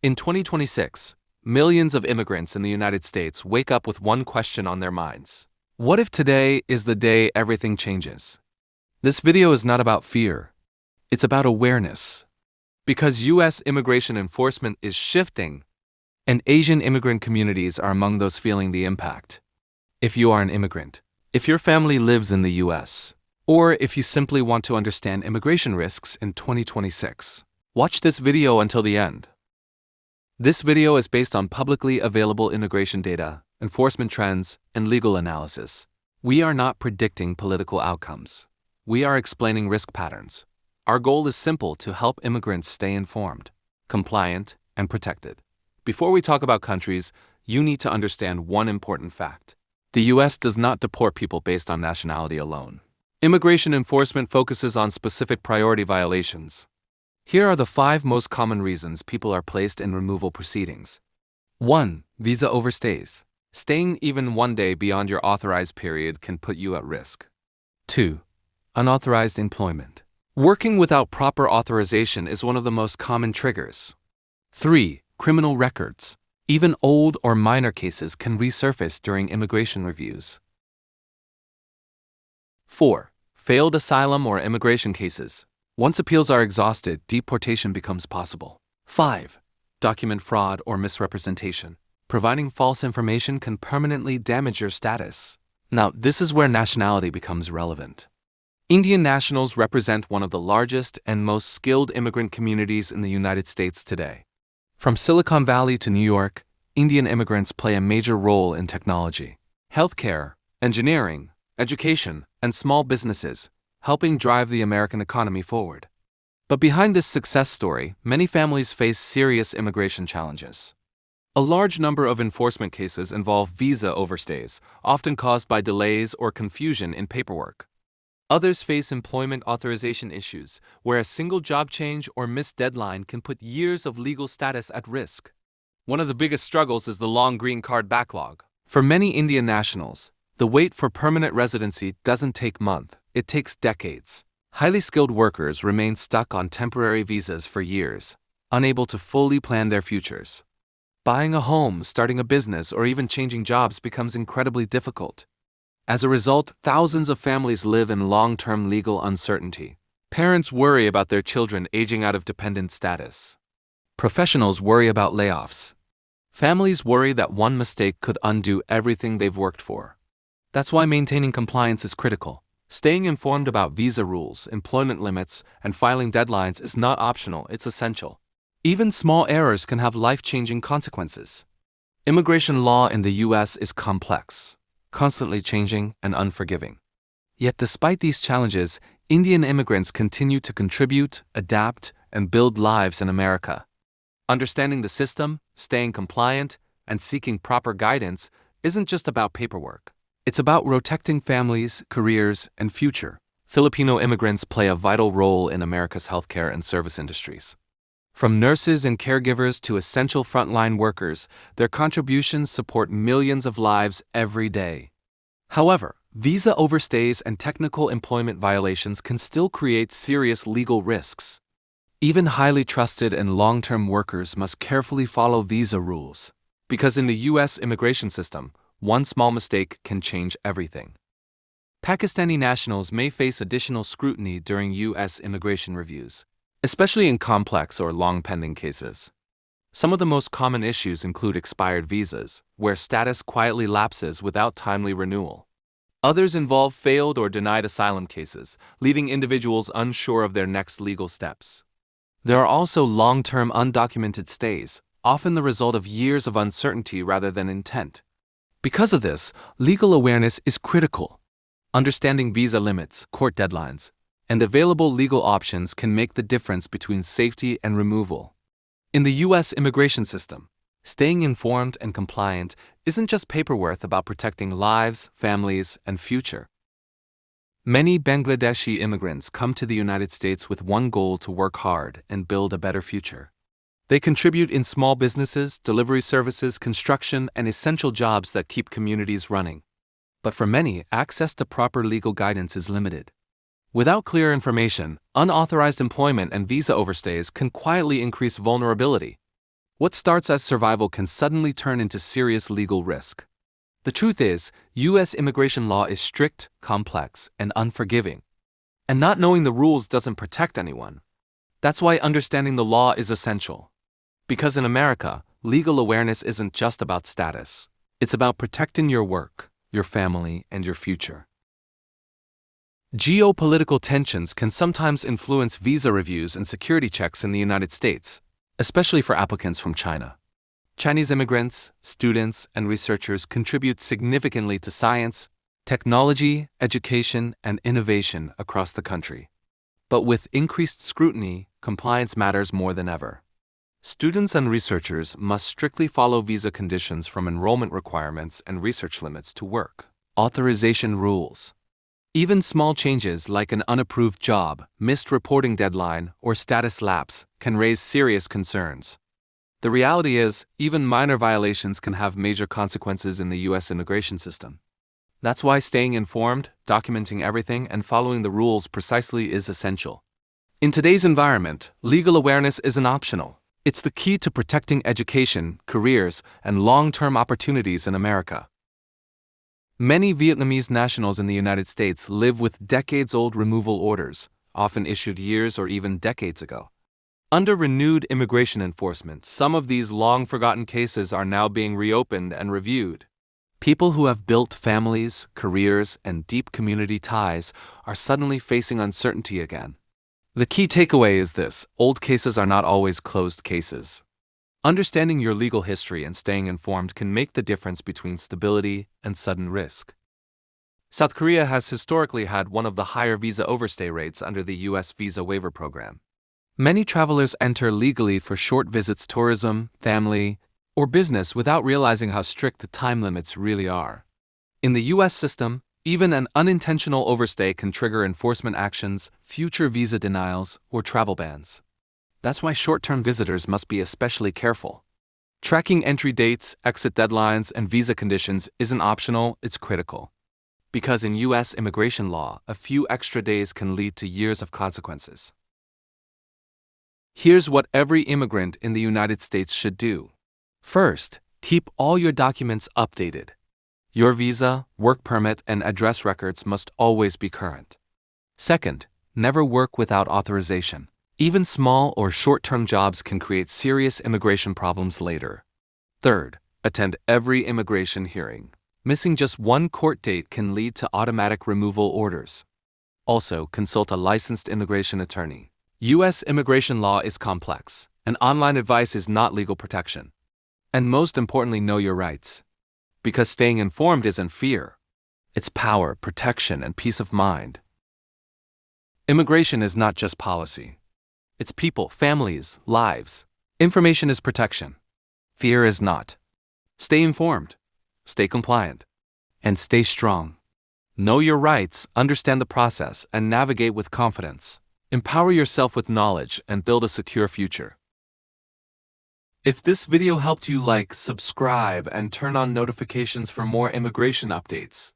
In 2026, millions of immigrants in the United States wake up with one question on their minds. What if today is the day everything changes? This video is not about fear. It's about awareness. Because U.S. immigration enforcement is shifting, and Asian immigrant communities are among those feeling the impact. If you are an immigrant, if your family lives in the U.S., or if you simply want to understand immigration risks in 2026, watch this video until the end. This video is based on publicly available immigration data, enforcement trends, and legal analysis. We are not predicting political outcomes. We are explaining risk patterns. Our goal is simple: to help immigrants stay informed, compliant, and protected. Before we talk about countries, you need to understand one important fact. The U.S. does not deport people based on nationality alone. Immigration enforcement focuses on specific priority violations. Here are the 5 most common reasons people are placed in removal proceedings. 1. Visa overstays. Staying even one day beyond your authorized period can put you at risk. 2. Unauthorized employment. Working without proper authorization is one of the most common triggers. 3. Criminal records. Even old or minor cases can resurface during immigration reviews. 4. Failed asylum or immigration cases. Once appeals are exhausted, deportation becomes possible. 5. Document fraud or misrepresentation. Providing false information can permanently damage your status. Now, this is where nationality becomes relevant. Indian nationals represent one of the largest and most skilled immigrant communities in the United States today. From Silicon Valley to New York, Indian immigrants play a major role in technology, healthcare, engineering, education, and small businesses, helping drive the American economy forward. But behind this success story, many families face serious immigration challenges. A large number of enforcement cases involve visa overstays, often caused by delays or confusion in paperwork. Others face employment authorization issues, where a single job change or missed deadline can put years of legal status at risk. One of the biggest struggles is the long green card backlog. For many Indian nationals, the wait for permanent residency doesn't take months, it takes decades. Highly skilled workers remain stuck on temporary visas for years, unable to fully plan their futures. Buying a home, starting a business, or even changing jobs becomes incredibly difficult. As a result, thousands of families live in long-term legal uncertainty. Parents worry about their children aging out of dependent status. Professionals worry about layoffs. Families worry that one mistake could undo everything they've worked for. That's why maintaining compliance is critical. Staying informed about visa rules, employment limits, and filing deadlines is not optional, it's essential. Even small errors can have life-changing consequences. Immigration law in the U.S. is complex, constantly changing, and unforgiving. Yet despite these challenges, Indian immigrants continue to contribute, adapt, and build lives in America. Understanding the system, staying compliant, and seeking proper guidance isn't just about paperwork. It's about protecting families, careers, and future. Filipino immigrants play a vital role in America's healthcare and service industries. From nurses and caregivers to essential frontline workers, their contributions support millions of lives every day. However, visa overstays and technical employment violations can still create serious legal risks. Even highly trusted and long-term workers must carefully follow visa rules, because in the U.S. immigration system, one small mistake can change everything. Pakistani nationals may face additional scrutiny during U.S. immigration reviews, especially in complex or long-pending cases. Some of the most common issues include expired visas, where status quietly lapses without timely renewal. Others involve failed or denied asylum cases, leaving individuals unsure of their next legal steps. There are also long-term undocumented stays, often the result of years of uncertainty rather than intent. Because of this, legal awareness is critical. Understanding visa limits, court deadlines, and available legal options can make the difference between safety and removal. In the U.S. immigration system, staying informed and compliant isn't just paperwork about protecting lives, families, and future. Many Bangladeshi immigrants come to the United States with one goal: to work hard and build a better future. They contribute in small businesses, delivery services, construction, and essential jobs that keep communities running. But for many, access to proper legal guidance is limited. Without clear information, unauthorized employment and visa overstays can quietly increase vulnerability. What starts as survival can suddenly turn into serious legal risk. The truth is, U.S. immigration law is strict, complex, and unforgiving. And not knowing the rules doesn't protect anyone. That's why understanding the law is essential. Because in America, legal awareness isn't just about status. It's about protecting your work, your family, and your future. Geopolitical tensions can sometimes influence visa reviews and security checks in the United States, especially for applicants from China. Chinese immigrants, students, and researchers contribute significantly to science, technology, education, and innovation across the country. But with increased scrutiny, compliance matters more than ever. Students and researchers must strictly follow visa conditions from enrollment requirements and research limits to work. Authorization rules. Even small changes like an unapproved job, missed reporting deadline, or status lapse can raise serious concerns. The reality is, even minor violations can have major consequences in the U.S. immigration system. That's why staying informed, documenting everything, and following the rules precisely is essential. In today's environment, legal awareness isn't optional. It's the key to protecting education, careers, and long-term opportunities in America. Many Vietnamese nationals in the United States live with decades-old removal orders, often issued years or even decades ago. Under renewed immigration enforcement, some of these long-forgotten cases are now being reopened and reviewed. People who have built families, careers, and deep community ties are suddenly facing uncertainty again. The key takeaway is this: old cases are not always closed cases. Understanding your legal history and staying informed can make the difference between stability and sudden risk. South Korea has historically had one of the higher visa overstay rates under the U.S. visa waiver program. Many travelers enter legally for short visits, tourism, family, or business without realizing how strict the time limits really are. In the U.S. system, even an unintentional overstay can trigger enforcement actions, future visa denials, or travel bans. That's why short-term visitors must be especially careful. Tracking entry dates, exit deadlines, and visa conditions isn't optional, it's critical. Because in U.S. immigration law, a few extra days can lead to years of consequences. Here's what every immigrant in the United States should do. First, keep all your documents updated. Your visa, work permit, and address records must always be current. Second, never work without authorization. Even small or short-term jobs can create serious immigration problems later. Third, attend every immigration hearing. Missing just one court date can lead to automatic removal orders. Also, consult a licensed immigration attorney. U.S. immigration law is complex, and online advice is not legal protection. And most importantly, know your rights. Because staying informed isn't fear. It's power, protection, and peace of mind. Immigration is not just policy. It's people, families, lives. Information is protection. Fear is not. Stay informed, stay compliant, and stay strong. Know your rights, understand the process, and navigate with confidence. Empower yourself with knowledge and build a secure future. If this video helped you, like, subscribe, and turn on notifications for more immigration updates.